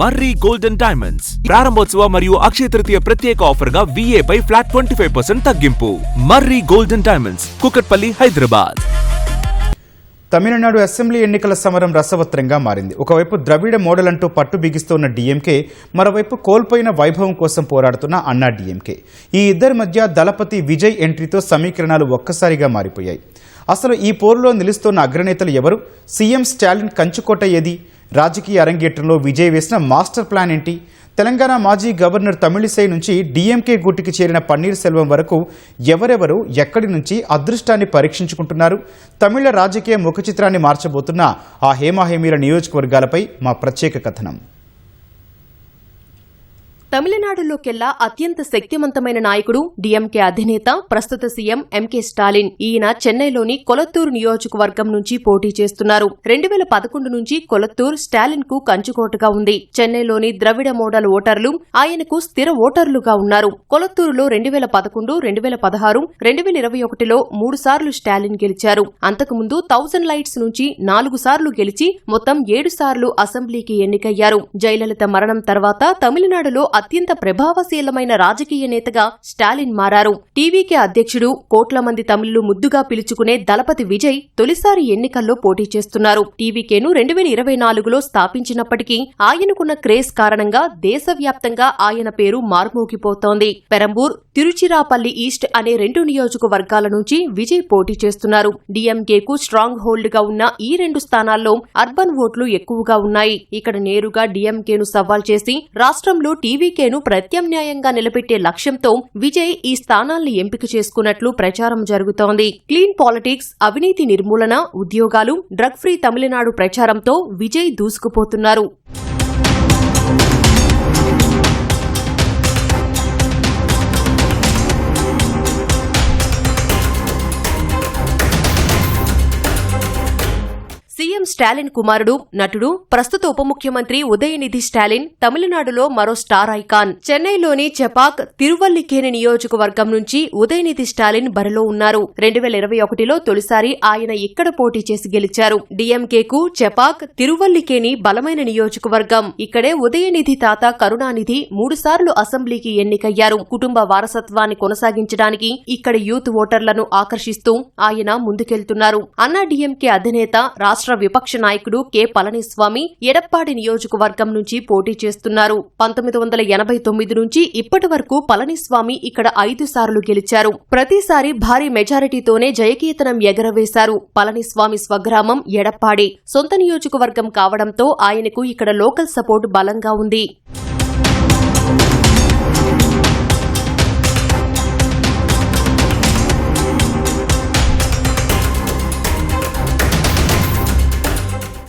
మర్రి golden diamonds ప్రారంభోత్సవ మరియు అక్షయ తృతీయ ప్రత్యేక ఆఫర్ గా VA పై ఫ్లాట్ 25% తగ్గింపు. Marri golden diamonds, Kukatpally, Hyderabad. Tamil Nadu assembly ఎన్నికల సమరం రసవత్రంగా మారింది. ఒకవైపు ద్రవిడ మోడల్ అంటూ పట్టు బిగిస్తున్న DMK, మరోవైపు కోల్పోయిన వైభవం కోసం పోరాడుతున్న అన్నా DMK. ఈ ఇద్దరి మధ్య దళపతి విజయ్ ఎంట్రీతో సమీకరణాలు ఒక్కసారిగా మారిపోయాయి. అసలు ఈ పోరులో నిలుస్తున్న అగ్రనేతలు ఎవరు? సీఎం స్టాలిన్ కంచుకోట ఏది? రాజకీయ అరంగేట్రంలో విజయ్ వేసిన మాస్టర్ ప్లాన్ ఏంటి? తెలంగాణ మాజీ గవర్నర్ తమిళిసై నుంచి DMK గూటికి చేరిన పన్నీర్ సెల్వం వరకు ఎవరెవరు ఎక్కడి నుంచి అదృష్టాన్ని పరీక్షించుకుంటున్నారు? తమిళ రాజకీయ ముఖ చిత్రాన్ని మార్చబోతున్న ఆ హేమాహేమీల నియోజకవర్గాలపై మా ప్రత్యేక కథనం. తమిళనాడులోకెల్లా అత్యంత శక్తివంతమైన నాయకుడు DMK అధినేత ప్రస్తుత సీఎం MK స్టాలిన్. ఈయన చెన్నైలోని కొలత్తూరు నియోజకవర్గం నుంచి పోటీ చేస్తున్నారు. 2011 నుంచి కొలత్తూరు స్టాలిన్ కు కంచుకోటగా ఉంది. చెన్నైలోని ద్రవిడ మోడల్ ఓటర్లు ఆయనకు స్థిర ఓటర్లుగా ఉన్నారు. కొలత్తూరులో 2011, 2016, 2021లో 3 సార్లు స్టాలిన్ గెలిచారు. అంతకుముందు 1000 లైట్స్ నుంచి 4 సార్లు గెలిచి మొత్తం 7 సార్లు అసెంబ్లీకి ఎన్నికయ్యారు. జయలలిత మరణం తర్వాత తమిళనాడులో అత్యంత ప్రభావశీలమైన రాజకీయ నేతగా స్టాలిన్ మారారు. టీవీకే అధ్యక్షుడు, కోట్ల మంది తమిళులు ముద్దుగా పిలుచుకునే దళపతి విజయ్ తొలిసారి ఎన్నికల్లో పోటీ చేస్తున్నారు. టీవీకేను 2024లో స్థాపించినప్పటికీ ఆయనకున్న క్రేజ్ కారణంగా దేశవ్యాప్తంగా ఆయన పేరు మార్మోగిపోతోంది. పెరంబూర్, తిరుచిరాపల్లి ఈస్ట్ అనే 2 నియోజకవర్గాల నుంచి విజయ్ పోటీ చేస్తున్నారు. DMKకు స్ట్రాంగ్ హోల్డ్ గా ఉన్న ఈ 2 స్థానాల్లో అర్బన్ ఓట్లు ఎక్కువగా ఉన్నాయి. ఇక్కడ నేరుగా DMKను సవాల్ చేసి రాష్ట్రంలో టీవీకేను ప్రత్యామ్నాయంగా నిలబెట్టే లక్ష్యంతో విజయ్ ఈ స్థానాల్ని ఎంపిక చేసుకున్నట్లు ప్రచారం జరుగుతోంది. క్లీన్ పాలిటిక్స్, అవినీతి నిర్మూలన, ఉద్యోగాలు, డ్రగ్ ఫ్రీ తమిళనాడు ప్రచారంతో విజయ్ దూసుకుపోతున్నారు. సీఎం స్టాలిన్ కుమారుడు, నటుడు, ప్రస్తుత ఉప ముఖ్యమంత్రి ఉదయనిధి స్టాలిన్ తమిళనాడులో మరో స్టార్ ఐకాన్. చెన్నైలోని చెపాక్, తిరువల్లికేని నియోజకవర్గం నుంచి ఉదయనిధి స్టాలిన్ బరిలో ఉన్నారు. 2021లో తొలిసారి ఆయన ఇక్కడ పోటీ చేసి గెలిచారు. DMKకు చెపాక్, తిరువల్లికేని బలమైన నియోజకవర్గం. ఇక్కడే ఉదయనిధి తాత కరుణానిధి 3 సార్లు అసెంబ్లీకి ఎన్నికయ్యారు. కుటుంబ వారసత్వాన్ని కొనసాగించడానికి ఇక్కడ యూత్ ఓటర్లను ఆకర్షిస్తూ ఆయన ముందుకెళ్తున్నారు. అన్నా DMK అధినేత, రాష్ట్ర విపక్ష నాయకుడు కె పళనిస్వామి ఎడప్పాడి నియోజకవర్గం నుంచి పోటీ చేస్తున్నారు. 1989 నుంచి ఇప్పటి వరకు పళనిస్వామి ఇక్కడ 5 సార్లు గెలిచారు. ప్రతిసారి భారీ మెజారిటీతోనే జయకేతనం ఎగరవేశారు. పళనిస్వామి స్వగ్రామం ఎడప్పాడి. సొంత నియోజకవర్గం కావడంతో ఆయనకు ఇక్కడ లోకల్ సపోర్ట్ బలంగా ఉంది.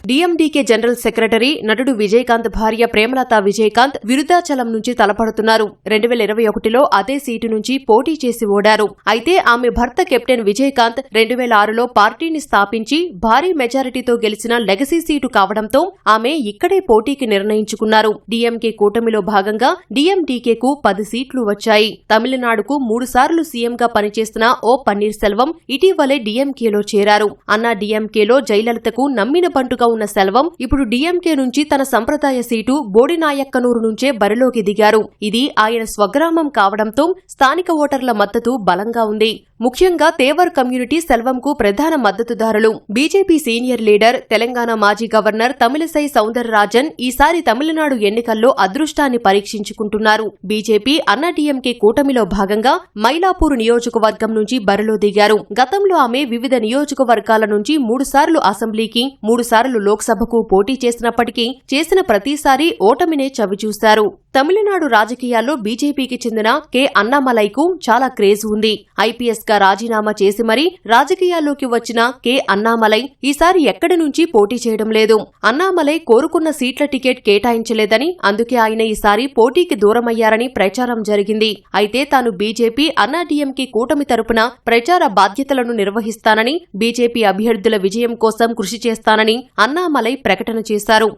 DMDK జనరల్ సెక్రటరీ, నటుడు విజయకాంత్ భార్య ప్రేమలత విజయకాంత్ విరుద్ధాచలం నుంచి తలపడుతున్నారు. 2021లో అదే సీటు నుంచి పోటీ చేసి ఓడారు. అయితే ఆమె భర్త కెప్టెన్ విజయకాంత్ 2006లో పార్టీని స్థాపించి భారీ మెజారిటీతో గెలిచిన లెగసీ సీటు కావడంతో ఆమె ఇక్కడే పోటీకి నిర్ణయించుకున్నారు. DMK కూటమిలో భాగంగా DMDKకు 10 సీట్లు వచ్చాయి. తమిళనాడుకు 3 సార్లు సీఎంగా పనిచేసిన ఓ పన్నీర్ సెల్వం ఇటీవలే DMKలో చేరారు. అన్నా DMKలో జయలలితకు నమ్మిన బంటుగా ఉన్న సెల్వం ఇప్పుడు DMK నుంచి తన సంప్రదాయ సీటు బోడినాయక్కనూరు నుంచే బరిలోకి దిగారు. ఇది ఆయన స్వగ్రామం కావడంతో స్థానిక ఓటర్ల మద్దతు బలంగా ఉంది. ముఖ్యంగా తేవర్ కమ్యూనిటీ సెల్వంకు ప్రధాన మద్దతుదారులు. బీజేపీ సీనియర్ లీడర్, తెలంగాణ మాజీ గవర్నర్ తమిళిసై సౌందరరాజన్ ఈసారి తమిళనాడు ఎన్నికల్లో అదృష్టాన్ని పరీక్షించుకుంటున్నారు. బీజేపీ అన్నా DMK కూటమిలో భాగంగా మైలాపూర్ నియోజకవర్గం నుంచి బరిలో దిగారు. గతంలో ఆమె వివిధ నియోజకవర్గాల నుంచి 3 సార్లు అసెంబ్లీకి, 3 సార్లు లోక్సభకు పోటీ చేసినప్పటికీ చేసిన ప్రతిసారి ఓటమినే చవిచూశారు. తమిళనాడు రాజకీయాల్లో బీజేపీకి చెందిన కె అన్నామలైకు చాలా క్రేజ్ ఉంది. ఐపీఎస్ గా రాజీనామా చేసి మరీ రాజకీయాల్లోకి వచ్చిన కె అన్నామలై ఈసారి ఎక్కడి నుంచి పోటీ చేయడం లేదు. అన్నామలై కోరుకున్న సీట్ల టికెట్ కేటాయించలేదని, అందుకే ఆయన ఈసారి పోటీకి దూరమయ్యారని ప్రచారం జరిగింది. అయితే తాను బీజేపీ అన్నా DMK కూటమి తరపున ప్రచార బాధ్యతలను నిర్వహిస్తానని, బీజేపీ అభ్యర్థుల విజయం కోసం కృషి చేస్తానని అన్నామలై ప్రకటన చేశారు.